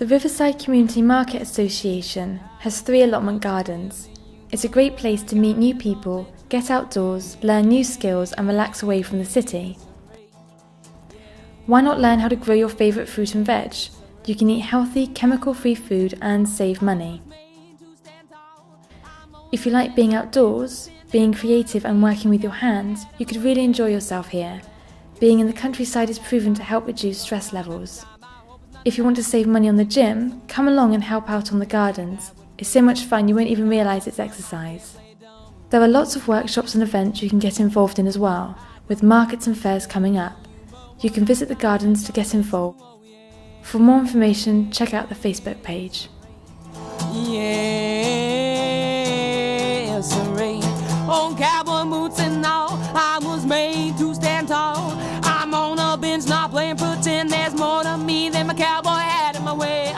The Riverside Community Market Association has 3 allotment gardens. It's a great place to meet new people, get outdoors, learn new skills and relax away from the city. Why not learn how to grow your favourite fruit and veg? You can eat healthy, chemical-free food and save money. If you like being outdoors, being creative and working with your hands, you could really enjoy yourself here. Being in the countryside is proven to help reduce stress levels. If you want to save money on the gym, come along and help out on the gardens. It's so much fun you won't even realise it's exercise. There are lots of workshops and events you can get involved in as well, with markets and fairs coming up. You can visit the gardens to get involved. For more information, check out the Facebook page. Yes, rain on cowboy boots and all. I was made to stand tall. I'm on a bench, not playing pretend. There's more to me than my cowboy hat in my way.